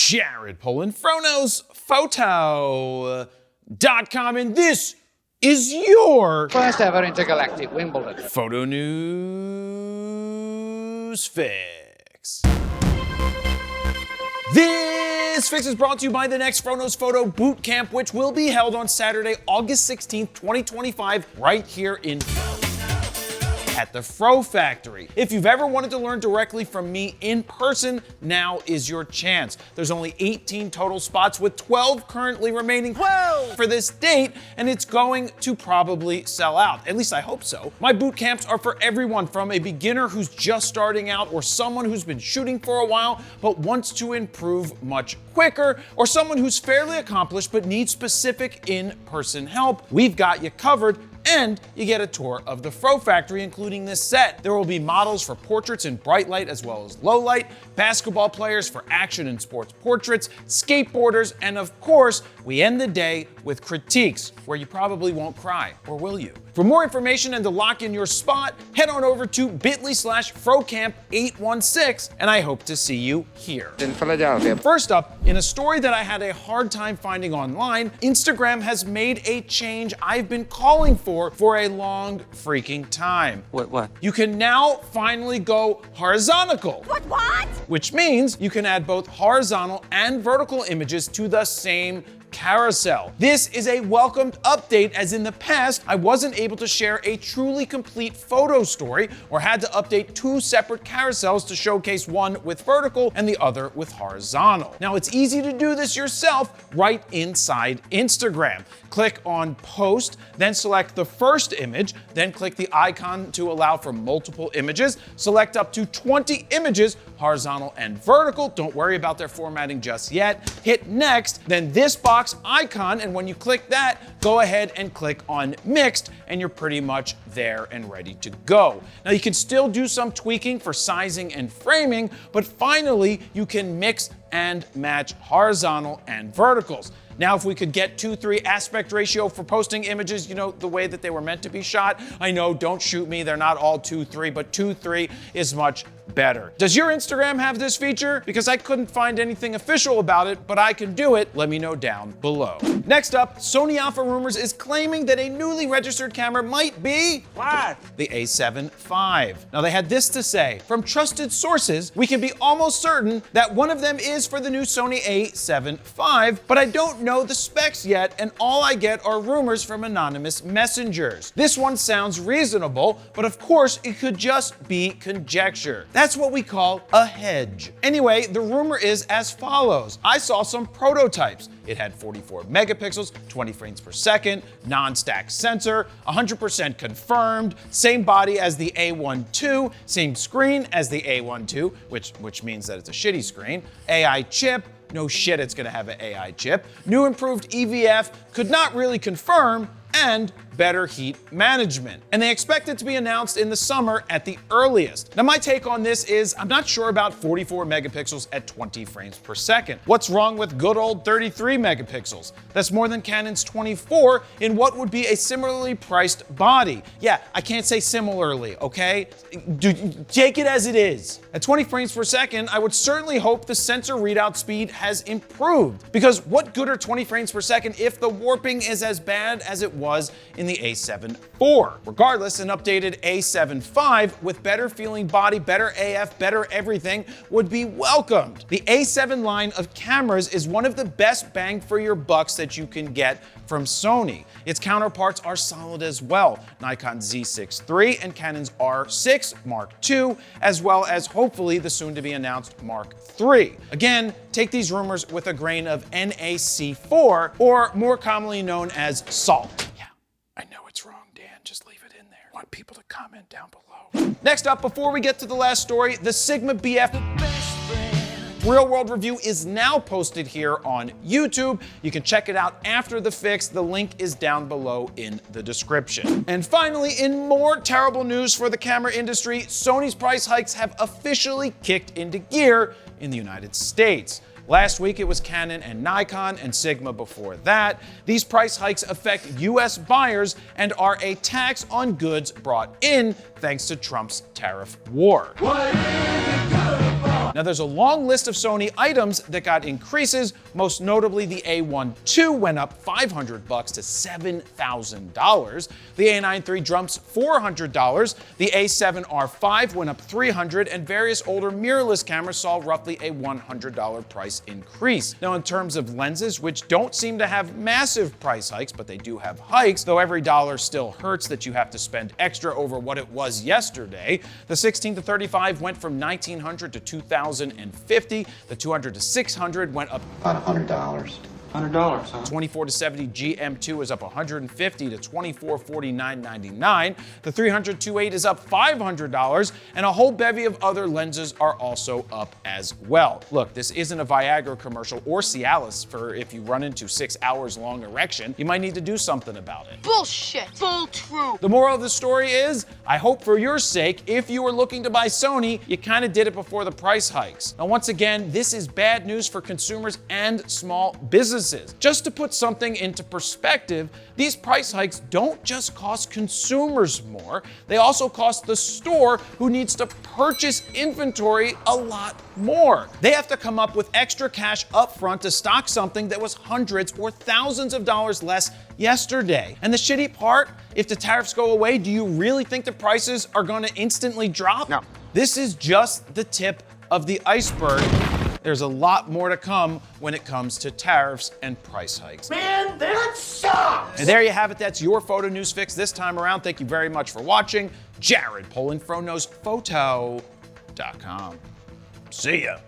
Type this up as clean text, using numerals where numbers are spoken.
Jared Polin, FroKnowsPhoto.com, and this is your first ever intergalactic Wimbledon Photo News Fix. This fix is brought to you by the next Fronos Photo Boot Camp, which will be held on Saturday, August 16th, 2025, right here in at the Fro Factory. If you've ever wanted to learn directly from me in person, now is your chance. There's only 18 total spots with 12 currently remaining for this date, and it's going to probably sell out. At least I hope so. My boot camps are for everyone from a beginner who's just starting out, or someone who's been shooting for a while but wants to improve much quicker, or someone who's fairly accomplished but needs specific in-person help. We've got you covered. And you get a tour of the Fro Factory, including this set. There will be models for portraits in bright light as well as low light, basketball players for action and sports portraits, skateboarders, and of course, we end the day with critiques, where you probably won't cry, or will you? For more information and to lock in your spot, head on over to bit.ly/FroCamp816, and I hope to see you here. in Philadelphia. First up, in a story that I had a hard time finding online, Instagram has made a change I've been calling for a long freaking time. What? You can now finally go horizontal. What? Which means you can add both horizontal and vertical images to the same carousel. This is a welcomed update, as in the past, I wasn't able to share a truly complete photo story or had to update two separate carousels to showcase one with vertical and the other with horizontal. Now it's easy to do this yourself right inside Instagram. Click on Post, then select the first image, then click the icon to allow for multiple images. Select up to 20 images, horizontal and vertical. Don't worry about their formatting just yet. Hit Next, then this box icon, and when you click that, go ahead and click on Mixed, and you're pretty much there and ready to go. Now you can still do some tweaking for sizing and framing, but finally you can mix and match horizontal and verticals. Now, if we could get 2:3 aspect ratio for posting images, you know, the way that they were meant to be shot. I know, don't shoot me, they're not all 2:3, but 2:3 is much better. Does your Instagram have this feature? Because I couldn't find anything official about it, but I can do it. Let me know down below. Next up, Sony Alpha Rumors is claiming that a newly registered camera might be the A7 IV. Now they had this to say: from trusted sources, we can be almost certain that one of them is for the new Sony A7 IV, but I don't know the specs yet, and all I get are rumors from anonymous messengers. This one sounds reasonable, but of course it could just be conjecture. That's what we call a hedge. Anyway, the rumor is as follows. I saw some prototypes. It had 44 megapixels, 20 frames per second, non-stack sensor, 100% confirmed, same body as the A1 II, same screen as the A1 II, which means that it's a shitty screen, AI chip. No shit, it's gonna have an AI chip. New improved EVF, could not really confirm, and better heat management. And they expect it to be announced in the summer at the earliest. Now my take on this is, I'm not sure about 44 megapixels at 20 frames per second. What's wrong with good old 33 megapixels? That's more than Canon's 24 in what would be a similarly priced body. Yeah, I can't say similarly, okay? Take it as it is. At 20 frames per second, I would certainly hope the sensor readout speed has improved, because what good are 20 frames per second if the warping is as bad as it was in the A7 IV? Regardless, an updated A7 V with better feeling body, better AF, better everything would be welcomed. The A7 line of cameras is one of the best bang for your bucks that you can get from Sony. Its counterparts are solid as well. Nikon's Z6 III and Canon's R6 Mark II, as well as hopefully the soon to be announced Mark III. Again, take these rumors with a grain of NaC4, or more commonly known as salt. Yeah, I know it's wrong, Dan, just leave it in there. I want people to comment down below. Next up, before we get to the last story, the Sigma BF real world review is now posted here on YouTube. You can check it out after the fix. The link is down below in the description. And finally, in more terrible news for the camera industry, Sony's price hikes have officially kicked into gear in the United States. Last week it was Canon and Nikon, and Sigma before that. These price hikes affect US buyers and are a tax on goods brought in thanks to Trump's tariff war. Now there's a long list of Sony items that got increases, most notably the A1 II went up $500 to $7,000. The A9 III jumps $400. The A7R5 went up $300, and various older mirrorless cameras saw roughly a $100 price increase. Now in terms of lenses, which don't seem to have massive price hikes, but they do have hikes, though every dollar still hurts that you have to spend extra over what it was yesterday. The 16 to 35 went from $1,900 to $2,050. The 200 to 600 went up about $100. $100, huh? 24 to 70 GM2 is up $150 to $2449.99. The 300-28 is up $500, and a whole bevy of other lenses are also up as well. Look, this isn't a Viagra commercial or Cialis for if you run into 6 hours long erection. You might need to do something about it. Bullshit. Full true. The moral of the story is, I hope for your sake, if you were looking to buy Sony, you kind of did it before the price hikes. Now, once again, this is bad news for consumers and small businesses. Just to put something into perspective, these price hikes don't just cost consumers more, they also cost the store who needs to purchase inventory a lot more. They have to come up with extra cash up front to stock something that was hundreds or thousands of dollars less yesterday. And the shitty part, if the tariffs go away, do you really think the prices are gonna instantly drop? No. This is just the tip of the iceberg. There's a lot more to come when it comes to tariffs and price hikes. Man, that sucks! And there you have it. That's your photo news fix this time around. Thank you very much for watching. Jared Polin, PhotoKnowsPhoto.com. See ya.